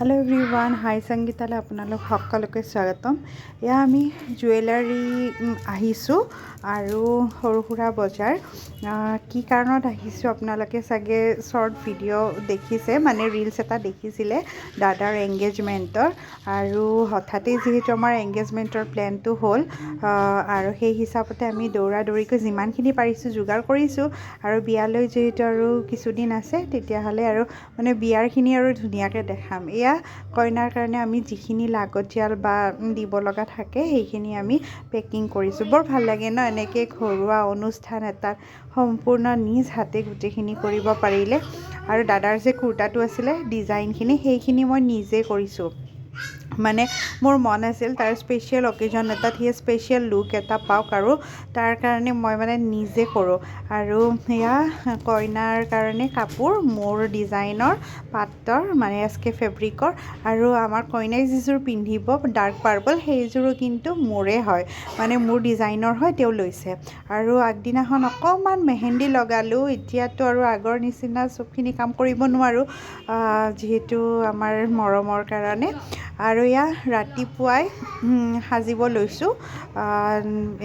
hello everyone high संगीताले आपनालोक सकलोके स्वागतम या आमी जुवेलारी आहिसु आरु सৰু সুৰা बजार की कारणत आहिसु आपनालोके सागे शॉर्ट भिडिओ देखिसे माने रील्स एटा देखिसिले दादार एंगेजमेंटर आरु हठाते जेहेतु आमार एंगेजमेंटर प्लान तो होल आरु हे हिसाबते आमी दौरा दौरिको जिमानखिनि पारिसु जुगार करिसु आरु बियालै जेहेतु आरु किछुदिन आछे तेतिया हले आरु माने बियारखिनि आरु धुनियाके देखाम कइनार कारणे आमी जिखिनि लागतियाल बा দিব লগা থাকে সেইখিনি আমি পেকিং কৰিছো বৰ ভাল লাগে ন এনেকে ঘৰুৱা অনুষ্ঠান এটা সম্পূৰ্ণ নিজ হাতে গুটেখিনি কৰিব পাৰিলে আৰু দাদাৰ যে কুৰ্তাটো আছিল ডিজাইনখিনি সেইখিনি মই নিজে কৰিছো মানে মোৰ মন আছিল তাৰ স্পেশাল অকেজন এটাত হি স্পেশাল লুক এটা পাওক আৰু তাৰ কাৰণে মই মানে নিজে কৰো আৰু ইয়া কইনাৰ কাৰণে কাপোৰ মোৰ ডিজাইনৰ পাটৰ মানে এসকে ফেব্ৰিকৰ আৰু আমাৰ কইনাই যিযোৰ পিন্ধিব ডাৰ্ক পাৰ্পল সেইযোৰো কিন্তু মোৰে হয় মানে মোৰ ডিজাইনৰ হয় তেও লৈছে আৰু আগদিনাখন অকমান মেহেন্দি লগালো এতিয়াতো আৰু আগৰ নিচিনা সবখিনি কাম কৰিব নোৱাৰো যেহেতু আমাৰ মৰমৰ কাৰণে আৰু ইয়া ৰাতিপুৱাই হাজিব লৈছো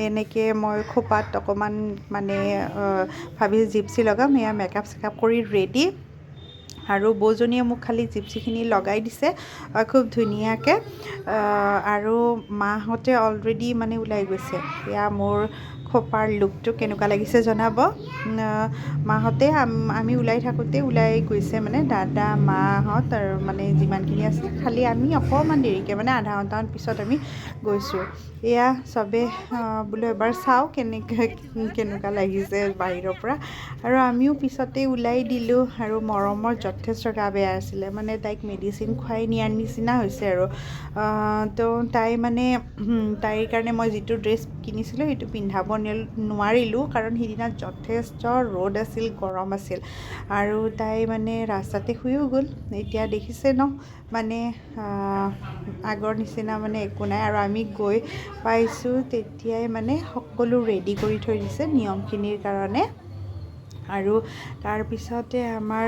এনেকে মই খোপাত অকমান মানে ভাবি জিপসি লগাম ইয়া মেকআপ সেকআপ কৰি ৰেডি আৰু বৌজনীয়ে মোক খালি জিপসিখিনি লগাই দিছে খুব ধুনিয়াকে আৰু মাহতে অলৰেডি মানে উলাই গৈছে ইয়া মোৰ খোপাৰ লুকটো কেনেকুৱা লাগিছে জনাব মাহতে আমি উলাই থাকোতে উলাই গৈছে মানে দাদা মাহত আৰু মানে যিমানখিনি আছে খালি আমি অকমান দেৰিকে মানে আধা ঘণ্টামান পিছত আমি গৈছো এয়া সবে বুলে এবাৰ চাও কেনেকুৱা লাগিছে বাহিৰৰ পৰা আৰু আমিও পিছতে উলাই দিলো আৰু মৰমৰ যথেষ্ট গা বেয়া আছিল মানে তাইক মেডিসিন খুৱাই নিয়াৰ নিচিনা হৈছে আৰু তো তাই মানে তাইৰ কাৰণে মই যেটো ড্ৰেছ কিনিছিলো এটো পিন্ধাব নোৱাৰিলো কাৰণ হিদিনা যথেষ্ট ৰ'দ আছিল গৰম আছিল আৰু তাই মানে ৰাস্তাতে শুইও গ'ল এতিয়া দেখিছে ন মানে আগৰ নিচিনা মানে একো নাই আৰু আমি গৈ পাইছো তেতিয়াই মানে সকলো ৰেডি কৰি থৈ দিছে নিয়মখিনিৰ কাৰণে আৰু তাৰ পিছতে আমাৰ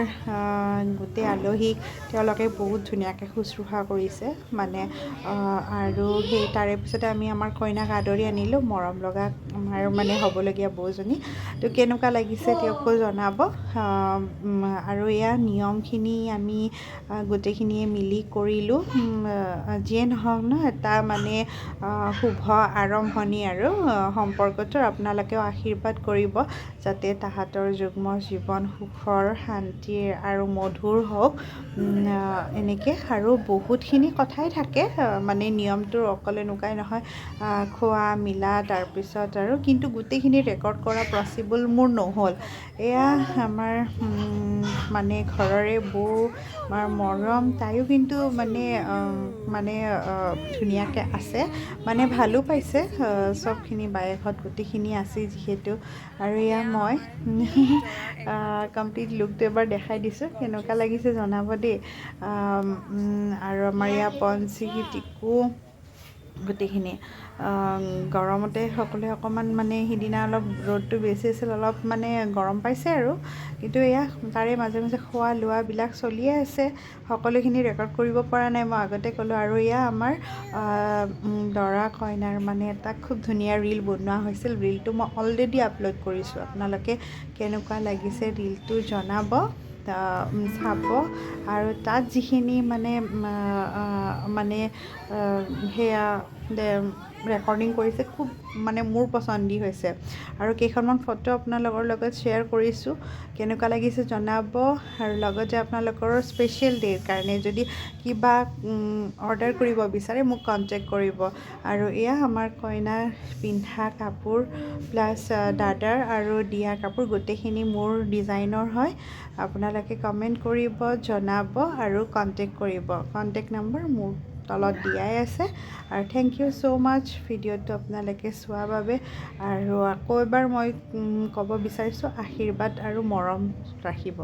গোটে আলহীক তেওঁলোকে বহুত ধুনিয়াকে শুশ্ৰূষা কৰিছে মানে আৰু সেই তাৰে পিছতে আমি আমাৰ কইনাক আদৰি আনিলো মৰম লগা আমাৰ মানে হ'বলগীয়া বৌজনী তো কেনেকুৱা লাগিছে তেওঁকো জনাব আৰু এয়া নিয়মখিনি আমি গোটেখিনিয়ে মিলি কৰিলো যিয়ে নহওক ন এটা মানে শুভ আৰম্ভণি আৰু সম্পৰ্কটোৰ আপোনালোকেও আশীৰ্বাদ কৰিব যাতে তাহাঁতৰ যুগ্ম জীৱন সুখৰ শান্তিৰ আৰু মধুৰ হওক এনেকে আৰু বহুতখিনি কথাই থাকে মানে নিয়মটোৰ অকল এনেকুৱাই নহয় খোৱা মিলা তাৰ পিছত আৰু কিন্তু গোটেইখিনি ৰেকৰ্ড কৰা পসিবল মোৰ নহল এয়া আমাৰ মানে ঘৰৰে বৌ আমাৰ মৰম তাইও কিন্তু মানে ধুনিয়াকে আছে মানে ভালো পাইছে সবখিনি বায়েকত গোটেইখিনি আছে যিহেতু আৰু ইয়া মই কমপ্লিট লুকটো এবাৰ দেখাই দিছো কেনেকুৱা লাগিছে জনাব দেই আৰু আমাৰ ইয়া পঞ্চি টিকু গোটেইখিনি গৰমতে সকলোৱে অকমান মানে হিদিনা অলপ ৰ'দটো বেছি আছিল অলপ মানে গৰম পাইছে আৰু কিন্তু এয়া তাৰে মাজে মাজে খোৱা লোৱা বিলাক চলিয়ে আছে সকলোখিনি ৰেকৰ্ড কৰিব পৰা নাই মই আগতে ক'লো আৰু এয়া আমাৰ দৰা কইনাৰ মানে এটা খুব ধুনীয়া ৰীল বনোৱা হৈছিল ৰীলটো মই অলৰেডি আপলোড কৰিছো আপোনালোকে কেনেকুৱা লাগিছে ৰীলটো জনাব চাব আৰু তাত যিখিনি মানে হেয়া ৰেকৰ্ডিং কৰিছে খুব মানে মোৰ পছন্দি হৈছে আৰু কেইখনমান ফটো আপোনালোকৰ লগত শ্বেয়াৰ কৰিছো কেনেকুৱা লাগিছে জনাব আৰু লগতে আপোনালোকৰ স্পেশাল ডেৰ কাৰণে যদি কিবা অৰ্ডাৰ কৰিব বিচাৰে মোক কন্টেক্ট কৰিব আৰু এয়া আমাৰ কইনাৰ পিন্ধা কাপোৰ প্লাস দাদাৰ আৰু দিয়া কাপোৰ গোটেইখিনি মোৰ ডিজাইনৰ হয় আপোনালোকে কমেন্ট কৰিব জনাব আৰু কন্টেক্ট কৰিব কন্টেক্ট নম্বৰ মোৰ তলত দিয়াই আছে আৰু থ্যাংক ইউ সো মাচ ভিডিঅ'টো আপোনালোকে চোৱাৰ বাবে আৰু আকৌ এবাৰ মই ক'ব বিচাৰিছো আশীৰ্বাদ আৰু মৰম ৰাখিব